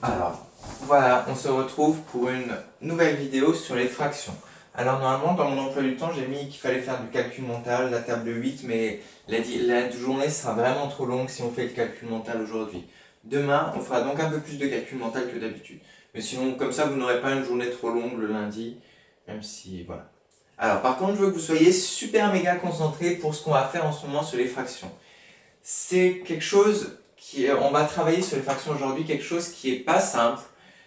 Alors, voilà, on se retrouve pour une nouvelle vidéo sur les fractions. Alors normalement, dans mon emploi du temps, j'ai mis qu'il fallait faire du calcul mental, la table 8, mais la journée sera vraiment trop longue si on fait le calcul mental aujourd'hui. Demain, on fera donc un peu plus de calcul mental que d'habitude. Mais sinon, comme ça, vous n'aurez pas une journée trop longue le lundi, même si, voilà. Alors, par contre, je veux que vous soyez super méga concentrés pour ce qu'on va faire en ce moment sur les fractions. C'est quelque chose on va travailler sur les fractions aujourd'hui, quelque chose qui est pas simple,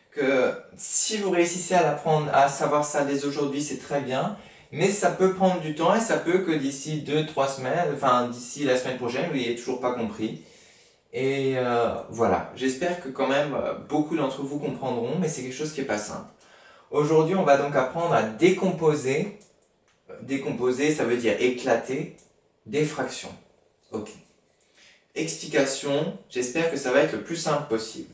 que si vous réussissez à l'apprendre, à savoir ça dès aujourd'hui, c'est très bien, mais ça peut prendre du temps et ça peut que d'ici 2, 3 semaines, enfin d'ici la semaine prochaine, vous n'ayez toujours pas compris. Et voilà, j'espère que quand même beaucoup d'entre vous comprendront, mais c'est quelque chose qui est pas simple. Aujourd'hui, on va donc apprendre à décomposer. Décomposer, ça veut dire éclater des fractions. Ok. Explication, j'espère que ça va être le plus simple possible.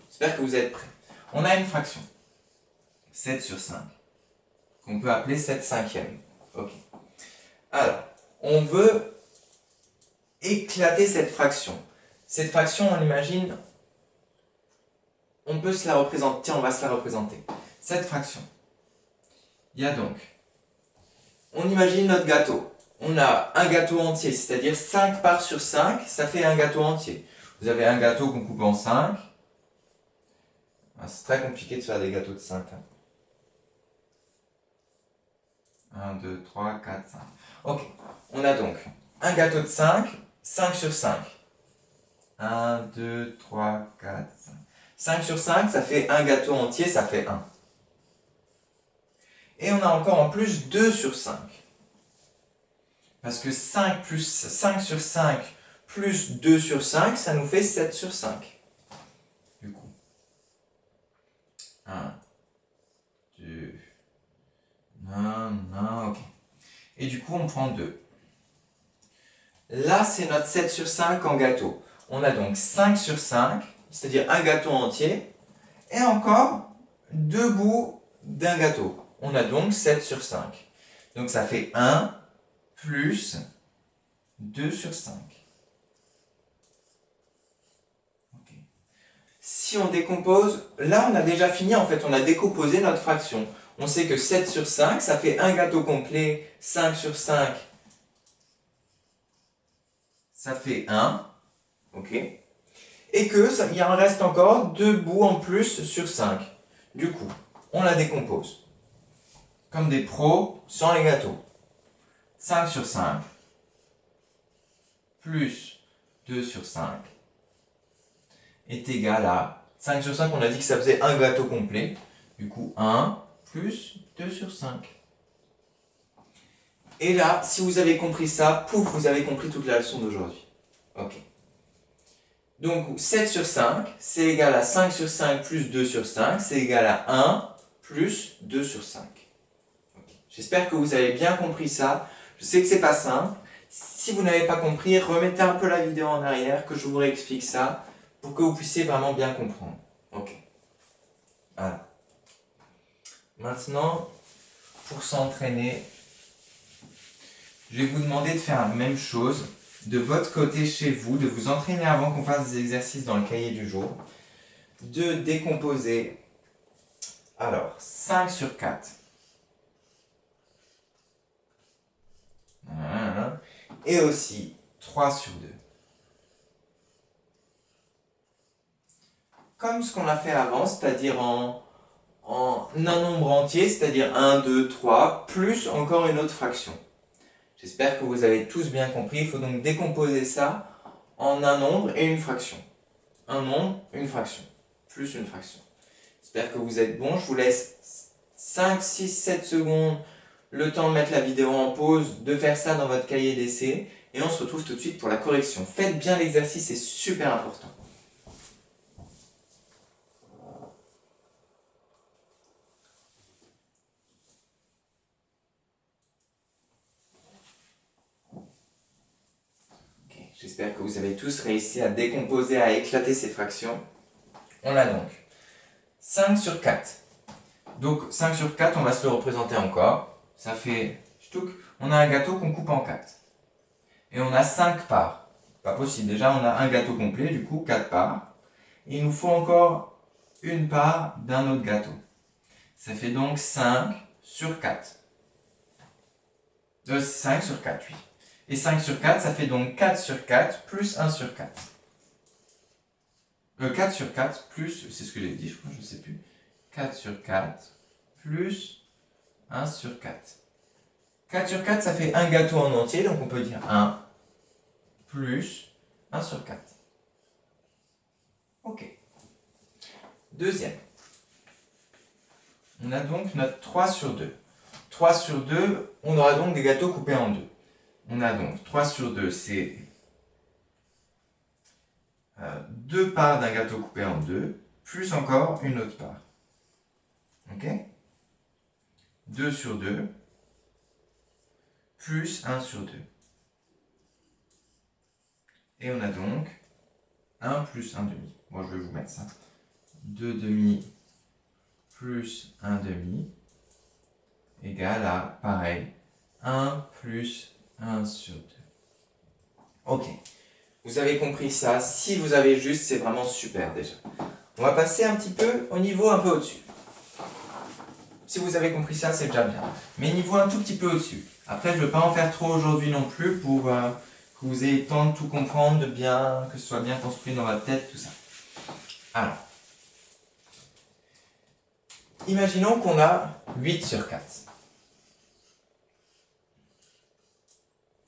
J'espère que vous êtes prêts. On a une fraction, 7 sur 5, qu'on peut appeler 7 cinquièmes. Ok. Alors, on veut éclater cette fraction. Cette fraction, on imagine, on peut se la représenter. Tiens, on va se la représenter. Cette fraction. Il y a donc, on imagine notre gâteau. On a un gâteau entier, c'est-à-dire 5 parts sur 5, ça fait un gâteau entier. Vous avez un gâteau qu'on coupe en 5. C'est très compliqué de faire des gâteaux de 5. 1, 2, 3, 4, 5. Ok, on a donc un gâteau de 5, 5 sur 5. 1, 2, 3, 4, 5. 5 sur 5, ça fait un gâteau entier, ça fait 1. Et on a encore en plus 2 sur 5. Parce que 5 plus 5 sur 5 plus 2 sur 5, ça nous fait 7 sur 5. Du coup. 1, 2, non, non, ok. Et du coup, on prend 2. Là, c'est notre 7 sur 5 en gâteau. On a donc 5 sur 5, c'est-à-dire un gâteau entier, et encore 2 bouts d'un gâteau. On a donc 7 sur 5. Donc ça fait 1 plus 2 sur 5. Okay. Si on décompose, là on a déjà fini, en fait, on a décomposé notre fraction. On sait que 7 sur 5, ça fait un gâteau complet, 5 sur 5, ça fait 1. Ok. Et qu'il en reste encore 2 bouts en plus sur 5. Du coup, on la décompose. Comme des pros sans les gâteaux. 5 sur 5 plus 2 sur 5 est égal à 5 sur 5, on a dit que ça faisait un gâteau complet. Du coup, 1 plus 2 sur 5. Et là, si vous avez compris ça, pouf, vous avez compris toute la leçon d'aujourd'hui. Ok. Donc 7 sur 5, c'est égal à 5 sur 5 plus 2 sur 5, c'est égal à 1 plus 2 sur 5. Okay. J'espère que vous avez bien compris ça. Je sais que c'est pas simple. Si vous n'avez pas compris, remettez un peu la vidéo en arrière, que je vous réexplique ça, pour que vous puissiez vraiment bien comprendre. Ok. Voilà. Maintenant, pour s'entraîner, je vais vous demander de faire la même chose de votre côté chez vous, de vous entraîner avant qu'on fasse des exercices dans le cahier du jour, de décomposer. Alors, 5 sur 4. Et aussi 3 sur 2. Comme ce qu'on a fait avant, c'est-à-dire en un nombre entier, c'est-à-dire 1, 2, 3, plus encore une autre fraction. J'espère que vous avez tous bien compris. Il faut donc décomposer ça en un nombre et une fraction. Un nombre, une fraction, plus une fraction. J'espère que vous êtes bons. Je vous laisse 5, 6, 7 secondes, le temps de mettre la vidéo en pause, de faire ça dans votre cahier d'essai. Et on se retrouve tout de suite pour la correction. Faites bien l'exercice, c'est super important. J'espère que vous avez tous réussi à décomposer, à éclater ces fractions. On a donc 5 sur 4. Donc 5 sur 4, on va se le représenter encore. Ça fait... On a un gâteau qu'on coupe en 4. Et on a 5 parts. Pas possible. Déjà, on a un gâteau complet, du coup, 4 parts. Et il nous faut encore une part d'un autre gâteau. Ça fait donc 5 sur 4. 5 sur 4, oui. Et 5 sur 4, ça fait donc 4 sur 4 plus 1 sur 4. 4 sur 4 plus, c'est ce que j'ai dit, je crois, je ne sais plus. 4 sur 4 plus 1 sur 4. 4 sur 4, ça fait un gâteau en entier, donc on peut dire 1 plus 1 sur 4. Ok. Deuxième. On a donc notre 3 sur 2. 3 sur 2, on aura donc des gâteaux coupés en deux. On a donc 3 sur 2, c'est 2 parts d'un gâteau coupé en deux, plus encore une autre part. Ok? 2 sur 2, plus 1 sur 2. Et on a donc 1 plus 1 demi. Bon, je vais vous mettre ça. 2 demi plus 1 demi égale à, pareil, 1 plus 1 sur 2. Ok. Vous avez compris ça. Si vous avez juste, c'est vraiment super déjà. On va passer un petit peu au niveau un peu au-dessus. Si vous avez compris ça, c'est déjà bien. Mais niveau un tout petit peu au-dessus. Après, je ne veux pas en faire trop aujourd'hui non plus pour que vous ayez le temps de tout comprendre, de bien, que ce soit bien construit dans votre tête, tout ça. Alors, imaginons qu'on a 8 sur 4.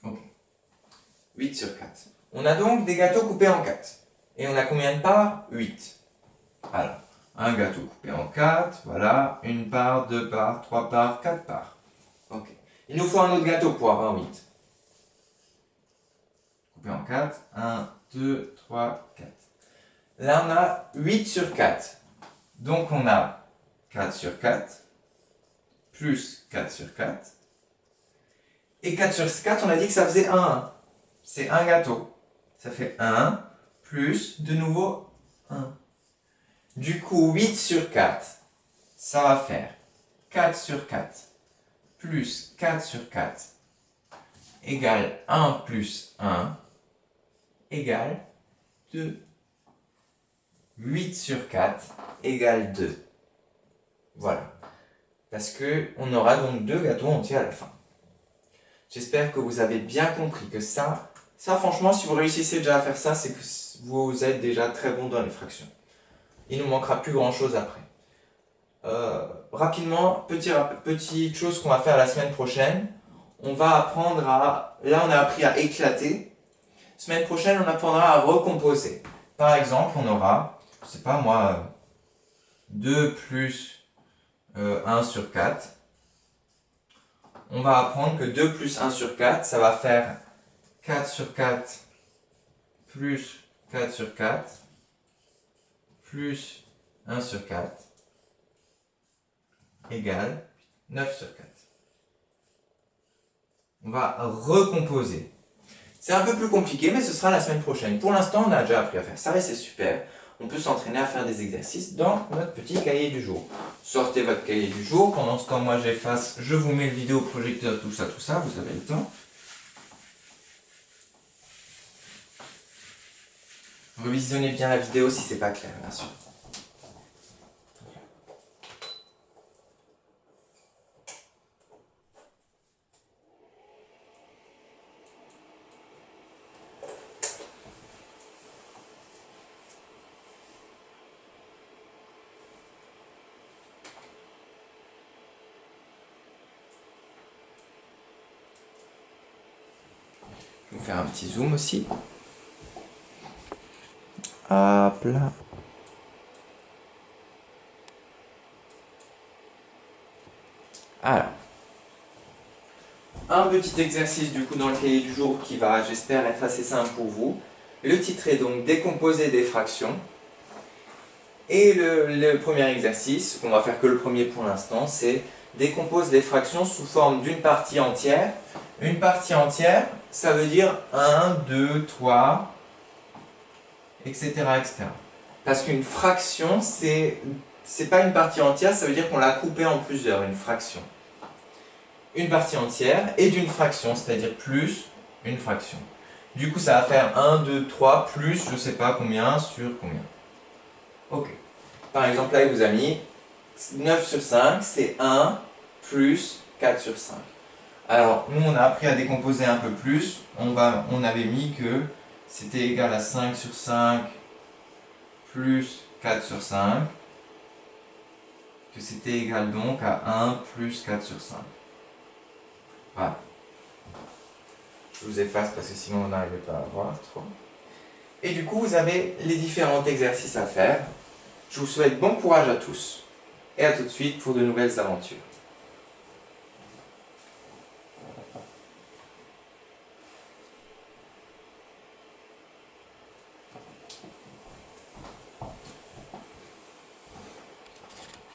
Ok. 8 sur 4. On a donc des gâteaux coupés en 4. Et on a combien de parts? 8. Alors, un gâteau coupé en 4, voilà, une part, 2 parts, 3 parts, 4 parts. Ok. Il nous faut un autre gâteau pour avoir 8. Coupé en 4, 1, 2, 3, 4. Là, on a 8 sur 4. Donc, on a 4 sur 4, plus 4 sur 4. Et 4 sur 4, on a dit que ça faisait 1. C'est un gâteau. Ça fait 1, plus, de nouveau, 1. Du coup, 8 sur 4, ça va faire 4 sur 4, plus 4 sur 4, égale 1 plus 1, égale 2. 8 sur 4 égale 2. Voilà. Parce qu'on aura donc 2 gâteaux entiers à la fin. J'espère que vous avez bien compris que ça franchement, si vous réussissez déjà à faire ça, c'est que vous êtes déjà très bon dans les fractions. Il ne nous manquera plus grand chose après. Rapidement, petite chose qu'on va faire la semaine prochaine. On va apprendre à... Là, on a appris à éclater. Semaine prochaine, on apprendra à recomposer. Par exemple, on aura, je sais pas moi, 2 plus 1 sur 4. On va apprendre que 2 plus 1 sur 4, ça va faire 4 sur 4 plus 4 sur 4 plus 1 sur 4 égale 9 sur 4. On va recomposer. C'est un peu plus compliqué, mais ce sera la semaine prochaine. Pour l'instant, on a déjà appris à faire ça et c'est super. On peut s'entraîner à faire des exercices dans notre petit cahier du jour. Sortez votre cahier du jour. Pendant ce temps, moi, j'efface, je vous mets le vidéoprojecteur, tout ça, vous avez le temps. Revisionnez bien la vidéo si c'est pas clair, bien sûr. Je vais vous faire un petit zoom aussi. Hop là. Alors, un petit exercice du coup dans le cahier du jour qui va, j'espère, être assez simple pour vous. Le titre est donc décomposer des fractions. Et le premier exercice, on va faire que le premier pour l'instant, c'est décompose des fractions sous forme d'une partie entière. Une partie entière, ça veut dire 1, 2, 3, etc. etc. Parce qu'une fraction, c'est pas une partie entière, ça veut dire qu'on l'a coupée en plusieurs, une fraction. Une partie entière et d'une fraction, c'est-à-dire plus une fraction. Du coup, ça va faire 1, 2, 3, plus je sais pas combien sur combien. Ok. par exemple là il vous a mis 9 sur 5, c'est 1 plus 4 sur 5. Alors, nous, on a appris à décomposer un peu plus. On avait mis que c'était égal à 5 sur 5 plus 4 sur 5. Que c'était égal donc à 1 plus 4 sur 5. Voilà. Je vous efface parce que sinon on n'arrive pas à voir trop. Et du coup, vous avez les différents exercices à faire. Je vous souhaite bon courage à tous. Et à tout de suite pour de nouvelles aventures.